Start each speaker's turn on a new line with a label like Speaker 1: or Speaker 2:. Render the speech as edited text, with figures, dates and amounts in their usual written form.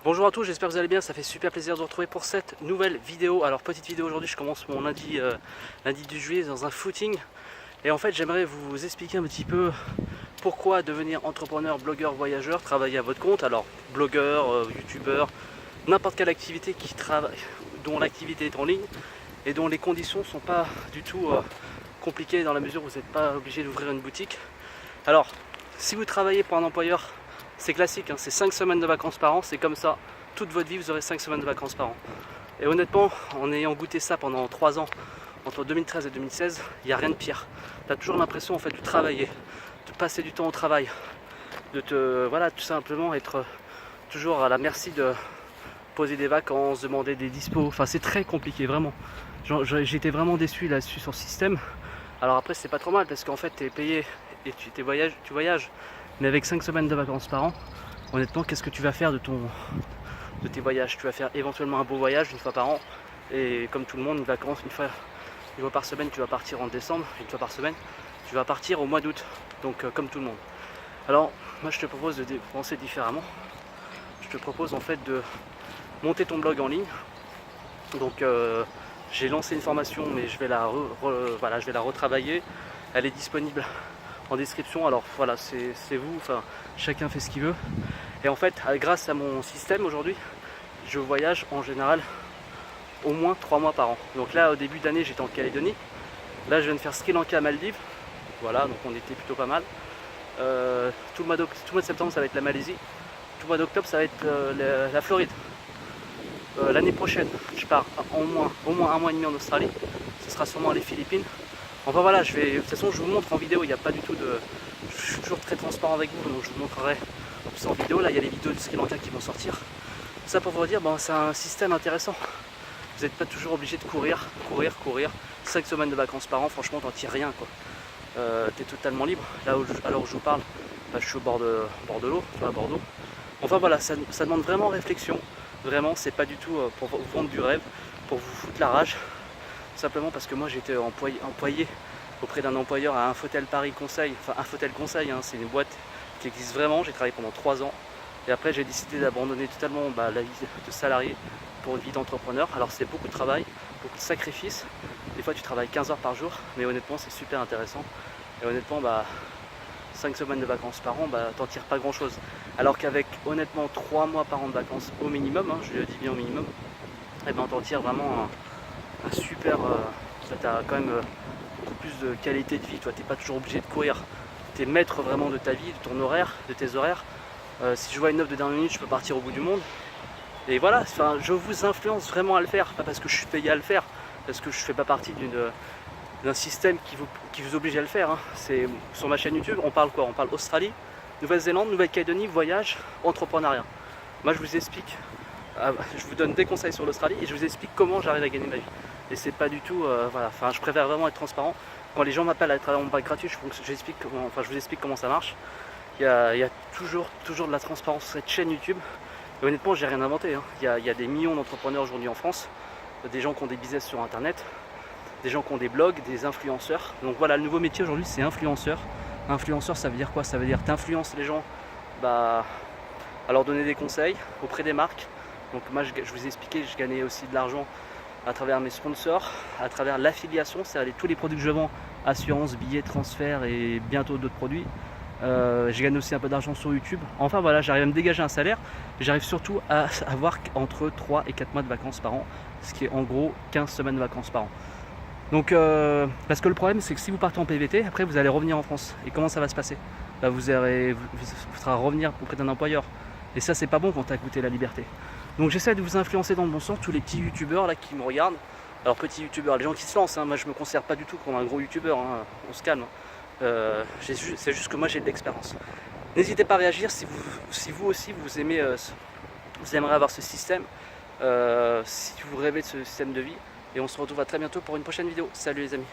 Speaker 1: Bonjour à tous, j'espère que vous allez bien, ça fait super plaisir de vous retrouver pour cette nouvelle vidéo. Alors petite vidéo aujourd'hui, je commence mon lundi du juillet dans un footing. Et en fait j'aimerais vous expliquer un petit peu pourquoi devenir entrepreneur, blogueur, voyageur, travailler à votre compte. Alors blogueur, youtubeur, n'importe quelle activité dont l'activité est en ligne et dont les conditions ne sont pas du tout compliquées dans la mesure où vous n'êtes pas obligé d'ouvrir une boutique. Alors si vous travaillez pour un employeur, c'est classique, hein, c'est 5 semaines de vacances par an, c'est comme ça, toute votre vie vous aurez 5 semaines de vacances par an. Et honnêtement, en ayant goûté ça pendant 3 ans, entre 2013 et 2016, il n'y a rien de pire. Tu as toujours l'impression en fait de travailler, de passer du temps au travail, voilà, tout simplement être toujours à la merci de poser des vacances, demander des dispos, enfin c'est très compliqué vraiment. J'étais vraiment déçu là-dessus sur le système. Alors après c'est pas trop mal parce qu'en fait tu es payé et tu voyages. Mais avec 5 semaines de vacances par an, honnêtement, qu'est-ce que tu vas faire de tes voyages? Tu vas faire éventuellement un beau voyage une fois par an. Et comme tout le monde, une vacance une fois par semaine, tu vas partir en décembre. Une fois par semaine, tu vas partir au mois d'août. Donc comme tout le monde. Alors, moi je te propose de penser différemment. Je te propose en fait de monter ton blog en ligne. Donc j'ai lancé une formation, mais je vais la retravailler. Elle est disponible en description. Alors voilà, c'est vous, enfin chacun fait ce qu'il veut. Et en fait, grâce à mon système aujourd'hui, je voyage en général au moins 3 mois par an. Donc là, au début d'année, j'étais en Calédonie. Là, je viens de faire Sri Lanka, Maldives. Voilà, donc on était plutôt pas mal. Tout le mois de septembre, ça va être la Malaisie. Tout le mois d'octobre, ça va être la Floride. L'année prochaine, je pars au moins un mois et demi en Australie. Ce sera sûrement les Philippines. Enfin voilà, de toute façon je vous montre en vidéo, il n'y a pas du tout de... Je suis toujours très transparent avec vous, donc je vous montrerai tout ça en vidéo. Là il y a les vidéos de Sri Lanka qui vont sortir. Tout ça pour vous dire, c'est un système intéressant. Vous n'êtes pas toujours obligé de courir. 5 semaines de vacances par an, franchement t'en tires rien quoi. T'es totalement libre. Là à l'heure où je vous parle, je suis au bord de l'eau, à Bordeaux. Enfin voilà, ça demande vraiment réflexion. Vraiment, c'est pas du tout pour vous vendre du rêve, pour vous foutre la rage. Simplement parce que moi j'étais employé auprès d'un employeur à Infotel Paris Conseil, enfin Infotel Conseil, hein, c'est une boîte qui existe vraiment, j'ai travaillé pendant 3 ans et après j'ai décidé d'abandonner totalement la vie de salarié pour une vie d'entrepreneur. Alors c'est beaucoup de travail, beaucoup de sacrifices, des fois tu travailles 15 heures par jour, mais honnêtement c'est super intéressant et honnêtement 5 semaines de vacances par an, t'en tires pas grand chose. Alors qu'avec honnêtement 3 mois par an de vacances au minimum, hein, je le dis bien au minimum, et on t'en tire vraiment un super, tu as quand même beaucoup plus de qualité de vie, toi t'es pas toujours obligé de courir, tu es maître vraiment de ta vie, de ton horaire, de tes horaires. Si je vois une offre de dernière minute, je peux partir au bout du monde. Et voilà, je vous influence vraiment à le faire, pas parce que je suis payé à le faire, parce que je fais pas partie d'un système qui vous oblige à le faire. Hein. C'est sur ma chaîne YouTube, on parle quoi? On parle Australie, Nouvelle-Zélande, Nouvelle-Calédonie, voyage, entrepreneuriat. Moi je vous explique, je vous donne des conseils sur l'Australie et je vous explique comment j'arrive à gagner ma vie. Et c'est pas du tout, voilà, enfin je préfère vraiment être transparent. Quand les gens m'appellent à travailler en bac gratuit, je vous explique comment ça marche. Il y a toujours de la transparence sur cette chaîne YouTube. Et honnêtement, j'ai rien inventé. Hein. Il y a des millions d'entrepreneurs aujourd'hui en France, des gens qui ont des business sur internet, des gens qui ont des blogs, des influenceurs. Donc voilà, le nouveau métier aujourd'hui c'est influenceur. Influenceur, ça veut dire quoi? Ça veut dire tu influences les gens à leur donner des conseils auprès des marques. Donc moi je vous ai expliqué, je gagnais aussi de l'argent à travers mes sponsors, à travers l'affiliation, c'est-à-dire tous les produits que je vends, assurance, billets, transferts et bientôt d'autres produits. Je gagne aussi un peu d'argent sur YouTube. Enfin voilà, j'arrive à me dégager un salaire. J'arrive surtout à avoir entre 3 et 4 mois de vacances par an, ce qui est en gros 15 semaines de vacances par an. Donc parce que le problème c'est que si vous partez en PVT, après vous allez revenir en France. Et comment ça va se passer? Vous serez revenir auprès d'un employeur. Et ça c'est pas bon quand tu as goûté la liberté. Donc j'essaie de vous influencer dans le bon sens, tous les petits youtubeurs là qui me regardent. Alors petits youtubeurs, les gens qui se lancent, hein, moi je me considère pas du tout comme un gros youtubeur, hein, on se calme. C'est juste que moi j'ai de l'expérience. N'hésitez pas à réagir si vous aussi vous aimez, vous aimeriez avoir ce système, si vous rêvez de ce système de vie. Et on se retrouve à très bientôt pour une prochaine vidéo. Salut les amis.